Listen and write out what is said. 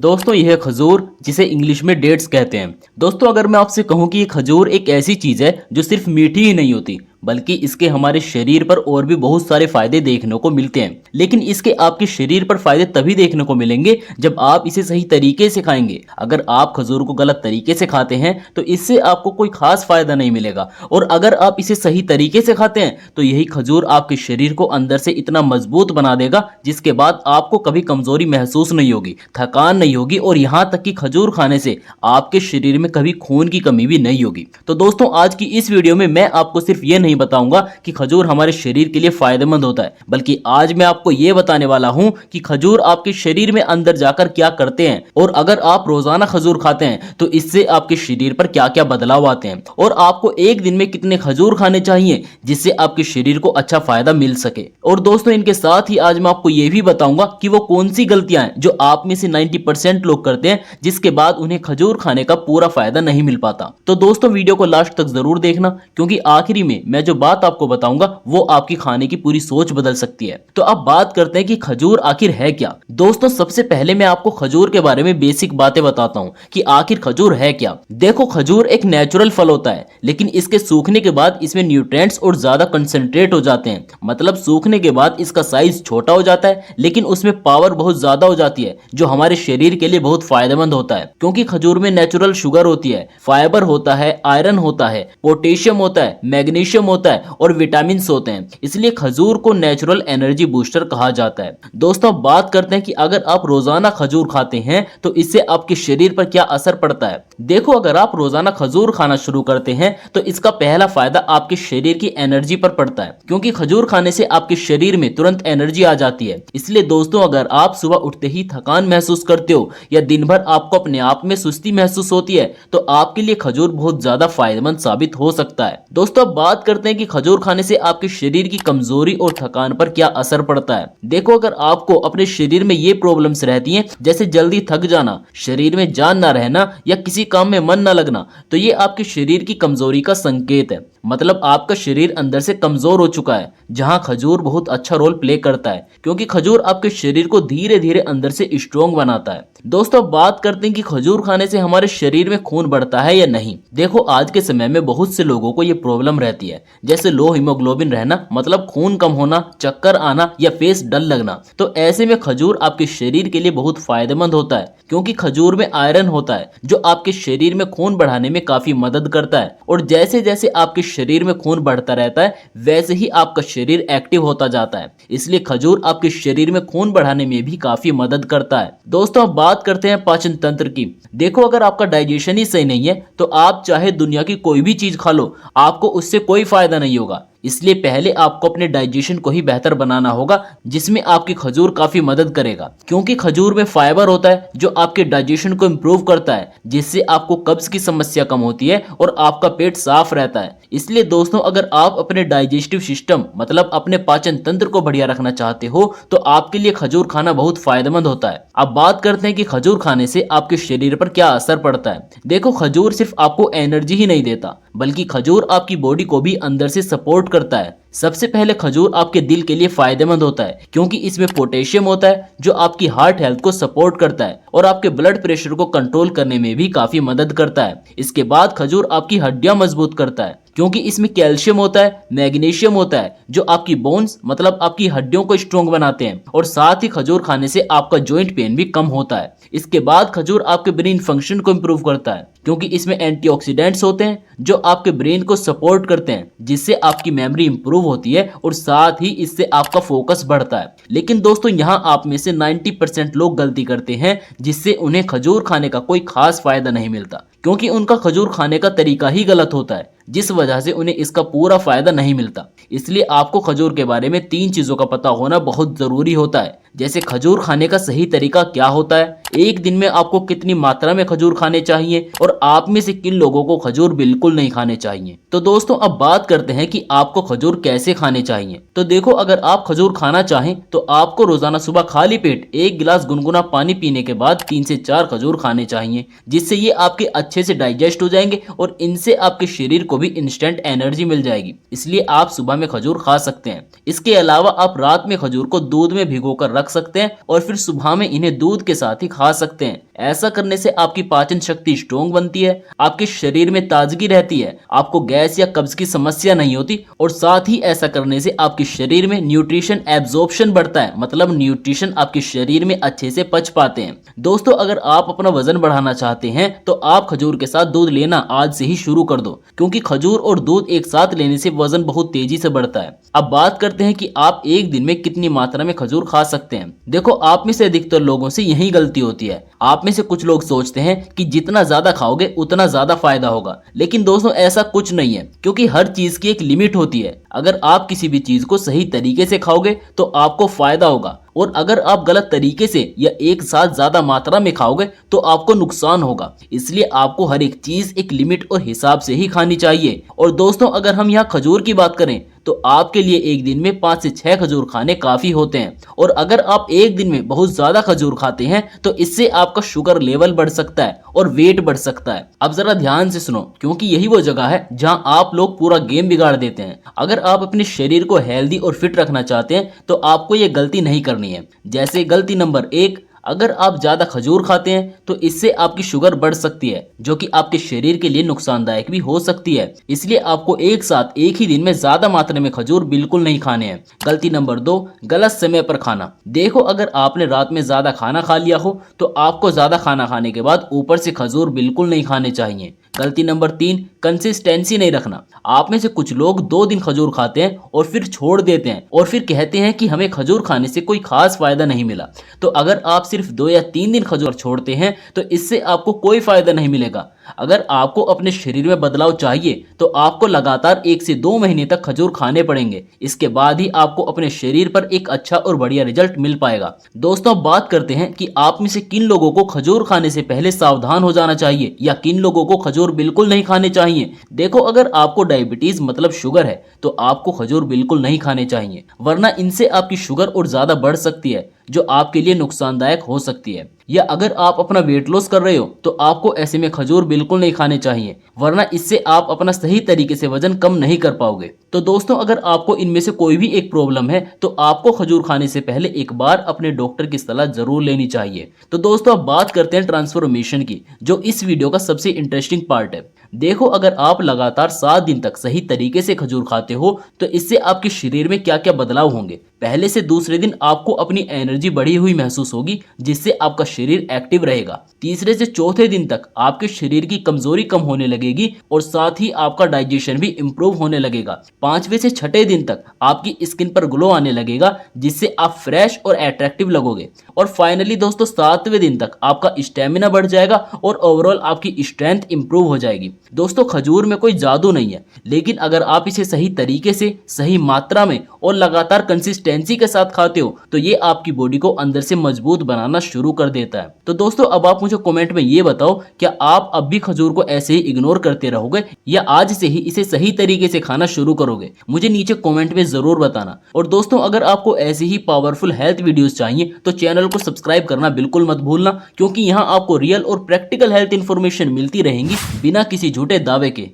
दोस्तों यह खजूर जिसे इंग्लिश में डेट्स कहते हैं। दोस्तों अगर मैं आपसे कहूं कि ये खजूर एक ऐसी चीज है जो सिर्फ मीठी ही नहीं होती बल्कि इसके हमारे शरीर पर और भी बहुत सारे फायदे देखने को मिलते हैं। लेकिन इसके आपके शरीर पर फायदे तभी देखने को मिलेंगे जब आप इसे सही तरीके से खाएंगे। अगर आप खजूर को गलत तरीके से खाते हैं तो इससे आपको कोई खास फायदा नहीं मिलेगा, और अगर आप इसे सही तरीके से खाते हैं तो यही खजूर आपके शरीर को अंदर से इतना मजबूत बना देगा जिसके बाद आपको कभी कमजोरी महसूस नहीं होगी, थकान नहीं होगी, और यहाँ तक कि खजूर खाने से आपके शरीर में कभी खून की कमी भी नहीं होगी। तो दोस्तों आज की इस वीडियो में मैं आपको सिर्फ ये नहीं बताऊंगा कि खजूर हमारे शरीर के लिए फायदेमंद होता है, बल्कि आज मैं आपको ये बताने वाला हूं कि खजूर आपके शरीर में अंदर जाकर क्या करते हैं, और अगर आप रोजाना खजूर खाते हैं तो इससे आपके शरीर पर क्या क्या बदलाव आते हैं, और आपको एक दिन में कितने खजूर खाने चाहिए जिससे आपके शरीर को अच्छा फायदा मिल सके। और दोस्तों इनके साथ ही आज मैं आपको ये भी बताऊंगा कि वो कौन सी गलतियां हैं जो आप में से 90% लोग करते हैं जिसके बाद उन्हें खजूर खाने का पूरा फायदा नहीं मिल पाता। तो दोस्तों वीडियो को लास्ट तक जरूर देखना, क्योंकि आखिरी में मैं जो बात आपको बताऊंगा वो आपकी खाने की पूरी सोच बदल सकती है। तो अब बात करते हैं कि खजूर आखिर है क्या। दोस्तों सबसे पहले मैं आपको खजूर के बारे में बेसिक बातें बताता हूं कि आखिर खजूर है क्या। देखो खजूर एक नेचुरल फल होता है, लेकिन इसके सूखने के बाद इसमें न्यूट्रिएंट्स और ज्यादा कंसंट्रेट हो जाते हैं। मतलब सूखने के बाद इसका साइज छोटा हो जाता है, लेकिन उसमें पावर बहुत ज्यादा हो जाती है जो हमारे शरीर के लिए बहुत फायदेमंद होता है, क्योंकि खजूर में नेचुरल शुगर होती है, फाइबर होता है, आयरन होता है, पोटेशियम होता है, मैग्नीशियम होता है और विटामिन होते हैं। इसलिए खजूर को नेचुरल एनर्जी बूस्टर कहा जाता है। दोस्तों बात करते हैं कि अगर आप रोजाना खजूर खाते हैं तो इससे आपके शरीर पर क्या असर पड़ता है। देखो अगर आप रोजाना खजूर खाना शुरू करते हैं तो इसका पहला फायदा आपके शरीर की एनर्जी पर पड़ता है, क्योंकि खजूर खाने से आपके शरीर में तुरंत एनर्जी आ जाती है। इसलिए दोस्तों अगर आप सुबह उठते ही थकान महसूस करते हो या दिन भर आपको अपने आप में सुस्ती महसूस होती है तो आपके लिए खजूर बहुत ज्यादा फायदेमंद साबित हो सकता है। दोस्तों अब बात करते हैं कि खजूर खाने से आपके शरीर की कमजोरी और थकान पर क्या असर पड़ता है। देखो अगर आपको अपने शरीर में ये प्रॉब्लम्स रहती हैं, जैसे जल्दी थक जाना, शरीर में जान ना रहना या किसी काम में मन ना लगना, तो ये आपके शरीर की कमजोरी का संकेत है। मतलब आपका शरीर अंदर से कमजोर हो चुका है, जहां खजूर बहुत अच्छा रोल प्ले करता है, क्योंकि खजूर आपके शरीर को धीरे धीरे अंदर से स्ट्रोंग बनाता है। दोस्तों बात करते हैं कि खजूर खाने से हमारे शरीर में खून बढ़ता है या नहीं। देखो आज के समय में बहुत से लोगों को ये प्रॉब्लम रहती है, जैसे लो हीमोग्लोबिन रहना, मतलब खून कम होना, चक्कर आना या फेस डल लगना। तो ऐसे में खजूर आपके शरीर के लिए बहुत फायदेमंद होता है, क्योंकि खजूर में आयरन होता है जो आपके शरीर में खून बढ़ाने में काफी मदद करता है। और जैसे जैसे आपके शरीर में खून बढ़ता रहता है वैसे ही आपका शरीर एक्टिव होता जाता है। इसलिए खजूर आपके शरीर में खून बढ़ाने में भी काफी मदद करता है। दोस्तों अब बात करते हैं पाचन तंत्र की। देखो अगर आपका डाइजेशन ही सही नहीं है तो आप चाहे दुनिया की कोई भी चीज खा लो, आपको उससे कोई फायदा नहीं होगा। इसलिए पहले आपको अपने डाइजेशन को ही बेहतर बनाना होगा, जिसमें आपकी खजूर काफी मदद करेगा, क्योंकि खजूर में फाइबर होता है जो आपके डाइजेशन को इम्प्रूव करता है, जिससे आपको कब्ज की समस्या कम होती है और आपका पेट साफ रहता है। इसलिए दोस्तों अगर आप अपने डाइजेस्टिव सिस्टम मतलब अपने पाचन तंत्र को बढ़िया रखना चाहते हो तो आपके लिए खजूर खाना बहुत फायदेमंद होता है। अब बात करते हैं कि खजूर खाने से आपके शरीर पर क्या असर पड़ता है। देखो खजूर सिर्फ आपको एनर्जी ही नहीं देता, बल्कि खजूर आपकी बॉडी को भी अंदर से सपोर्ट करता है। सबसे पहले खजूर आपके दिल के लिए फायदेमंद होता है, क्योंकि इसमें पोटेशियम होता है जो आपकी हार्ट हेल्थ को सपोर्ट करता है और आपके ब्लड प्रेशर को कंट्रोल करने में भी काफी मदद करता है। इसके बाद खजूर आपकी हड्डियां मजबूत करता है, क्योंकि इसमें कैल्शियम होता है, मैग्नीशियम होता है जो आपकी बोन्स मतलब आपकी हड्डियों को स्ट्रोंग बनाते हैं, और साथ ही खजूर खाने से आपका जॉइंट पेन भी कम होता है। इसके बाद खजूर आपके ब्रेन फंक्शन को इम्प्रूव करता है, क्योंकि इसमें एंटीऑक्सीडेंट्स होते हैं जो आपके ब्रेन को सपोर्ट करते हैं, जिससे आपकी मेमोरी इंप्रूव होती है और साथ ही इससे आपका फोकस बढ़ता है। लेकिन दोस्तों यहाँ आप में से 90% लोग गलती करते हैं, जिससे उन्हें खजूर खाने का कोई खास फायदा नहीं मिलता, क्योंकि उनका खजूर खाने का तरीका ही गलत होता है, जिस वजह से उन्हें इसका पूरा फायदा नहीं मिलता। इसलिए आपको खजूर के बारे में 3 चीजों का पता होना बहुत जरूरी होता है, जैसे खजूर खाने का सही तरीका क्या होता है, एक दिन में आपको कितनी मात्रा में खजूर खाने चाहिए, और आप में से किन लोगों को खजूर बिल्कुल नहीं खाने चाहिए। तो दोस्तों अब बात करते हैं कि आपको खजूर कैसे खाने चाहिए। तो देखो अगर आप खजूर खाना चाहें तो आपको रोजाना सुबह खाली पेट 1 गिलास गुनगुना पानी पीने के बाद 3 से 4 खजूर खाने चाहिए, जिससे ये आपके अच्छे से डाइजेस्ट हो जाएंगे और इनसे आपके शरीर को भी इंस्टेंट एनर्जी मिल जाएगी। इसलिए आप सुबह में खजूर खा सकते हैं। इसके अलावा आप रात में खजूर को दूध में भिगोकर रख सकते हैं और फिर सुबह में इन्हें दूध के साथ ही खा सकते हैं। ऐसा करने से आपकी पाचन शक्ति स्ट्रोंग बनती है, आपके शरीर में ताजगी रहती है, आपको गैस या कब्ज की समस्या नहीं होती और साथ ही ऐसा करने से आपके शरीर में न्यूट्रिशन एब्जॉर्प्शन बढ़ता है, मतलब न्यूट्रिशन आपके शरीर में अच्छे से पच पाते हैं। दोस्तों, अगर आप अपना वजन बढ़ाना चाहते हैं तो आप खजूर के साथ दूध लेना आज से ही शुरू कर दो, क्योंकि खजूर और दूध एक साथ लेने से वजन बहुत तेजी से बढ़ता है। अब बात करते हैं कि आप एक दिन में कितनी मात्रा में खजूर खा सकते हैं। देखो, आप में से अधिकतर लोगों से यही गलती होती है। आप में से कुछ लोग सोचते हैं कि जितना ज्यादा खाओगे उतना ज्यादा फायदा होगा, लेकिन दोस्तों ऐसा कुछ नहीं है, क्योंकि हर चीज की एक लिमिट होती है। अगर आप किसी भी चीज को सही तरीके से खाओगे तो आपको फायदा होगा, और अगर आप गलत तरीके से या एक साथ ज्यादा मात्रा में खाओगे तो आपको नुकसान होगा। इसलिए आपको हर एक चीज एक लिमिट और हिसाब से ही खानी चाहिए। और दोस्तों, अगर हम यहाँ खजूर की बात करें तो आपके लिए एक दिन में 5 से 6 खजूर खाने काफी होते हैं। और अगर आप एक दिन में बहुत ज्यादा खजूर खाते हैं तो इससे आपका शुगर लेवल बढ़ सकता है और वेट बढ़ सकता है। अब जरा ध्यान से सुनो, क्योंकि यही वो जगह है जहां आप लोग पूरा गेम बिगाड़ देते हैं। अगर आप अपने शरीर को हेल्दी और फिट रखना चाहते हैं तो आपको ये गलती नहीं करनी है। जैसे गलती नंबर 1, अगर आप ज्यादा खजूर खाते हैं तो इससे आपकी शुगर बढ़ सकती है, जो कि आपके शरीर के लिए नुकसानदायक भी हो सकती है। इसलिए आपको एक साथ एक ही दिन में ज्यादा मात्रा में खजूर बिल्कुल नहीं खाने हैं। गलती नंबर 2, गलत समय पर खाना। देखो, अगर आपने रात में ज्यादा खाना खा लिया हो तो आपको ज्यादा खाना खाने के बाद ऊपर से खजूर बिल्कुल नहीं खाने चाहिए। गलती नंबर 3, कंसिस्टेंसी नहीं रखना। आप में से कुछ लोग 2 दिन खजूर खाते हैं और फिर छोड़ देते हैं और फिर कहते हैं कि हमें खजूर खाने से कोई खास फायदा नहीं मिला। तो अगर आप सिर्फ 2 या 3 दिन खजूर छोड़ते हैं तो इससे आपको कोई फायदा नहीं मिलेगा। अगर आपको अपने शरीर में बदलाव चाहिए तो आपको लगातार 1 से 2 महीने तक खजूर खाने पड़ेंगे। इसके बाद ही आपको अपने शरीर पर एक अच्छा और बढ़िया रिजल्ट मिल पाएगा। दोस्तों, अब बात करते हैं कि आप में से किन लोगों को खजूर खाने से पहले सावधान हो जाना चाहिए या किन लोगों को खजूर बिल्कुल नहीं खाने चाहिए। देखो, अगर आपको डायबिटीज मतलब शुगर है तो आपको खजूर बिल्कुल नहीं खाने चाहिए, वरना इनसे आपकी शुगर और ज्यादा बढ़ सकती है, जो आपके लिए नुकसानदायक हो सकती है। या अगर आप अपना वेट लॉस कर रहे हो तो आपको ऐसे में खजूर बिल्कुल नहीं खाने चाहिए, वरना इससे आप अपना सही तरीके से वजन कम नहीं कर पाओगे। तो दोस्तों, अगर आपको इनमें से कोई भी एक प्रॉब्लम है तो आपको खजूर खाने से पहले एक बार अपने डॉक्टर की सलाह जरूर लेनी चाहिए। तो दोस्तों, अब बात करते हैं ट्रांसफॉर्मेशन की, जो इस वीडियो का सबसे इंटरेस्टिंग पार्ट है। देखो, अगर आप लगातार 7 दिन तक सही तरीके से खजूर खाते हो तो इससे आपके शरीर में क्या क्या बदलाव होंगे। पहले से दूसरे दिन आपको अपनी एनर्जी बढ़ी हुई महसूस होगी, जिससे आपका शरीर एक्टिव रहेगा। तीसरे से चौथे दिन तक आपके शरीर की कमजोरी कम होने लगेगी और साथ ही आपका डाइजेशन भी इंप्रूव होने लगेगा। 5वें से 6ठे दिन तक आपकी स्किन पर ग्लो आने लगेगा, जिससे आप फ्रेश और अट्रैक्टिव लगोगे। और फाइनली दोस्तों, 7वें दिन तक आपका स्टेमिना बढ़ जाएगा और ओवरऑल आपकी स्ट्रेंथ इंप्रूव हो जाएगी। दोस्तों, खजूर में कोई जादू नहीं है, लेकिन अगर आप इसे सही तरीके से, सही मात्रा में और लगातार कंसिस्टेंसी के साथ खाते हो तो ये आपकी बॉडी को अंदर से मजबूत बनाना शुरू कर देता है। तो दोस्तों, अब आप मुझे कमेंट में ये बताओ, क्या आप अब भी खजूर को ऐसे ही इग्नोर करते रहोगे या आज से ही इसे सही तरीके से खाना शुरू करोगे? मुझे नीचे कमेंट में जरूर बताना। और दोस्तों, अगर आपको ऐसी ही पावरफुल हेल्थ वीडियोस चाहिए तो चैनल को सब्सक्राइब करना बिल्कुल मत भूलना, क्योंकि यहाँ आपको रियल और प्रैक्टिकल हेल्थ इंफॉर्मेशन मिलती रहेंगी बिना किसी झूठे दावे के।